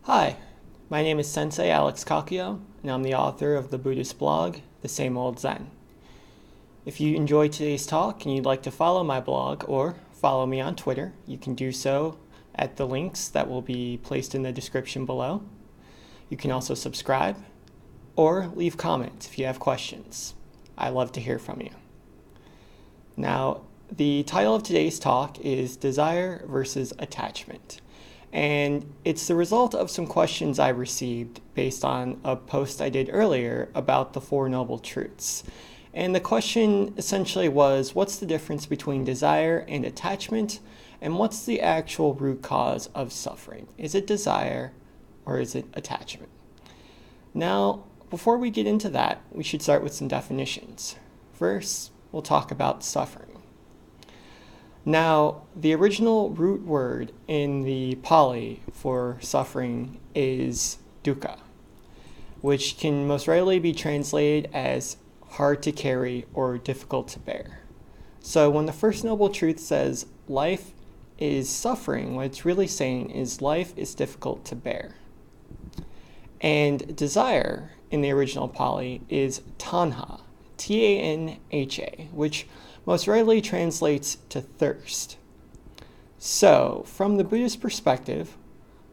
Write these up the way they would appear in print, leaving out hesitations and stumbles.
Hi, my name is Sensei Alex Kakio, and I'm the author of the Buddhist blog, The Same Old Zen. If you enjoyed today's talk and you'd like to follow my blog or follow me on Twitter, you can do so at the links that will be placed in the description below. You can also subscribe or leave comments if you have questions. I love to hear from you. Now, the title of today's talk is Desire versus Attachment. And it's the result of some questions I received based on a post I did earlier about the Four Noble Truths. And the question essentially was, what's the difference between desire and attachment? And what's the actual root cause of suffering? Is it desire or is it attachment? Now, before we get into that, we should start with some definitions. First, we'll talk about suffering. Now, the original root word in the Pali for suffering is dukkha, which can most readily be translated as hard to carry or difficult to bear. So when the First Noble Truth says life is suffering, what it's really saying is life is difficult to bear. And desire in the original Pali is tanha, T-A-N-H-A, which most readily translates to thirst. So, from the Buddhist perspective,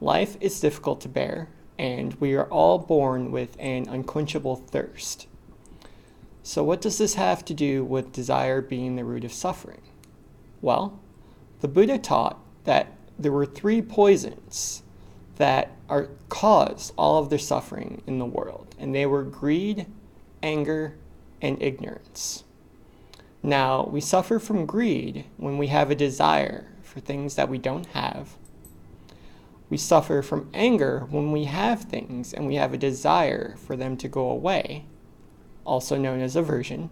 life is difficult to bear, and we are all born with an unquenchable thirst. So what does this have to do with desire being the root of suffering? Well, the Buddha taught that there were three poisons that caused all of the suffering in the world, and they were greed, anger, and ignorance. Now, we suffer from greed when we have a desire for things that we don't have. We suffer from anger when we have things and we have a desire for them to go away, also known as aversion.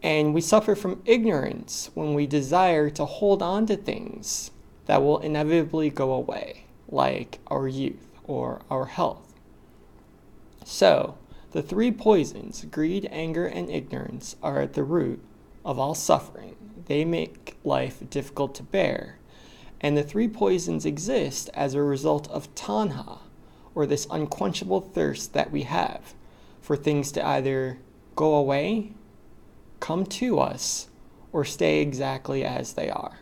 And we suffer from ignorance when we desire to hold on to things that will inevitably go away, like our youth or our health. So, the three poisons, greed, anger, and ignorance, are at the root of all suffering. They make life difficult to bear. And the three poisons exist as a result of tanha, or this unquenchable thirst that we have for things to either go away, come to us, or stay exactly as they are.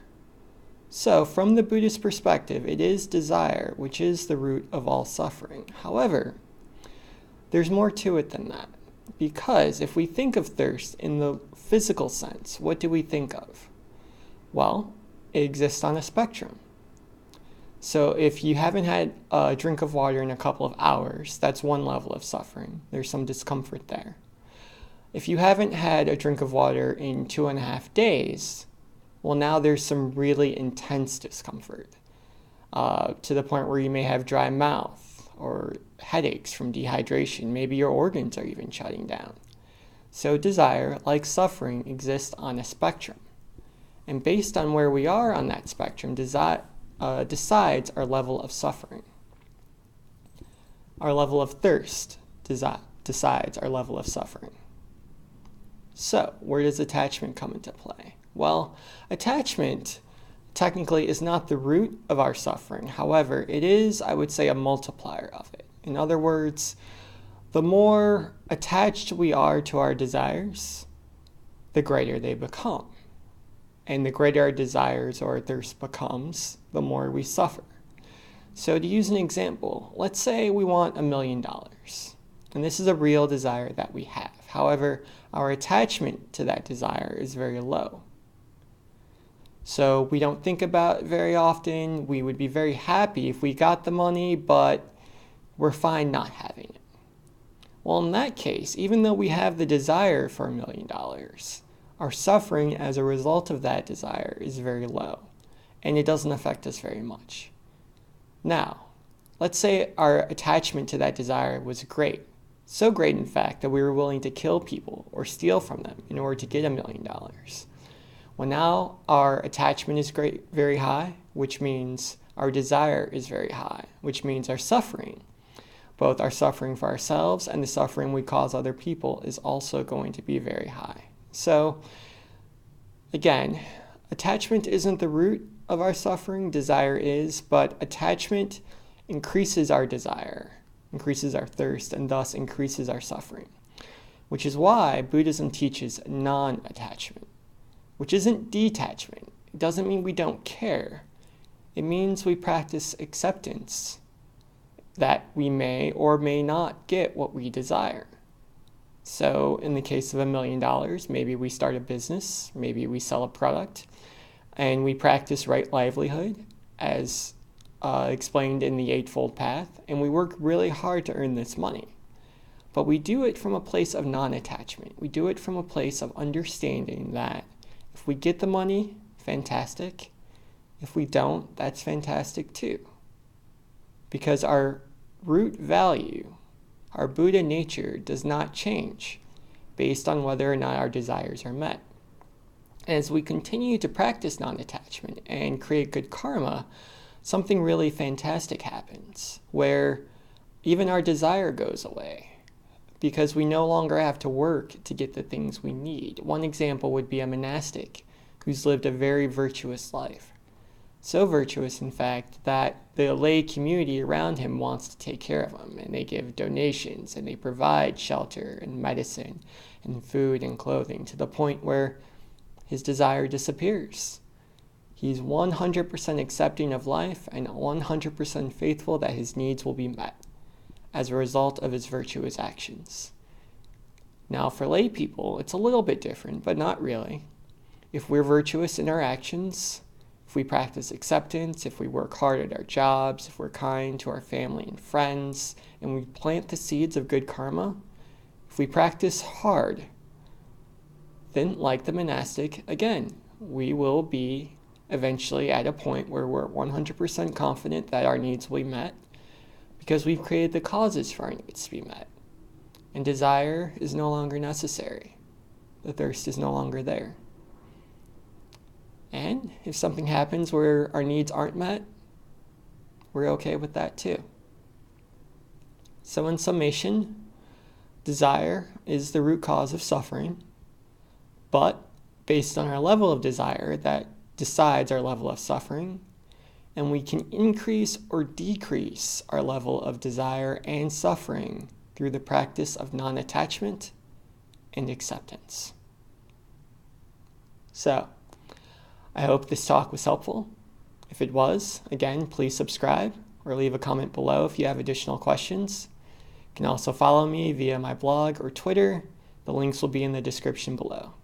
So, from the Buddhist perspective, it is desire which is the root of all suffering. However, there's more to it than that, because if we think of thirst in the physical sense, what do we think of? Well, it exists on a spectrum. So if you haven't had a drink of water in a couple of hours, that's one level of suffering. There's some discomfort there. If you haven't had a drink of water in 2.5 days, well, now there's some really intense discomfort, to the point where you may have dry mouth, or headaches from dehydration. Maybe your organs are even shutting down. So desire, like suffering, exists on a spectrum. And based on where we are on that spectrum, decides our level of suffering. Our level of thirst decides our level of suffering. So, where does attachment come into play? Well, attachment technically is not the root of our suffering. However, it is, I would say, a multiplier of it. In other words, the more attached we are to our desires, the greater they become. And the greater our desires or our thirst becomes, the more we suffer. So to use an example, let's say we want $1 million. And this is a real desire that we have. However, our attachment to that desire is very low. So we don't think about it very often. We would be very happy if we got the money, but we're fine not having it. Well, in that case, even though we have the desire for $1 million, our suffering as a result of that desire is very low, and it doesn't affect us very much. Now, let's say our attachment to that desire was great. So great, in fact, that we were willing to kill people or steal from them in order to get $1 million. Well, now our attachment is very high, which means our desire is very high, which means our suffering, both our suffering for ourselves and the suffering we cause other people, is also going to be very high. So, again, attachment isn't the root of our suffering, desire is, but attachment increases our desire, increases our thirst, and thus increases our suffering. Which is why Buddhism teaches non-attachment, which isn't detachment. It doesn't mean we don't care. It means we practice acceptance that we may or may not get what we desire. So in the case of $1 million, maybe we start a business, maybe we sell a product, and we practice right livelihood as explained in the Eightfold Path, and we work really hard to earn this money. But we do it from a place of non-attachment. We do it from a place of understanding that if we get the money, fantastic. If we don't, that's fantastic too. Because our root value, our Buddha nature, does not change based on whether or not our desires are met. As we continue to practice non-attachment and create good karma, something really fantastic happens, where even our desire goes away, because we no longer have to work to get the things we need. One example would be a monastic who's lived a very virtuous life. So virtuous, in fact, that the lay community around him wants to take care of him, and they give donations, and they provide shelter and medicine and food and clothing, to the point where his desire disappears. He's 100% accepting of life and 100% faithful that his needs will be met as a result of his virtuous actions. Now, for lay people, it's a little bit different, but not really. If we're virtuous in our actions, if we practice acceptance, if we work hard at our jobs, if we're kind to our family and friends, and we plant the seeds of good karma, if we practice hard, then like the monastic, again, we will be eventually at a point where we're 100% confident that our needs will be met because we've created the causes for our needs to be met. And desire is no longer necessary. The thirst is no longer there. And if something happens where our needs aren't met, we're okay with that too. So in summation, desire is the root cause of suffering, but based on our level of desire, that decides our level of suffering, and we can increase or decrease our level of desire and suffering through the practice of non-attachment and acceptance. So, I hope this talk was helpful. If it was, again, please subscribe or leave a comment below if you have additional questions. You can also follow me via my blog or Twitter. The links will be in the description below.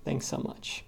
Thanks so much.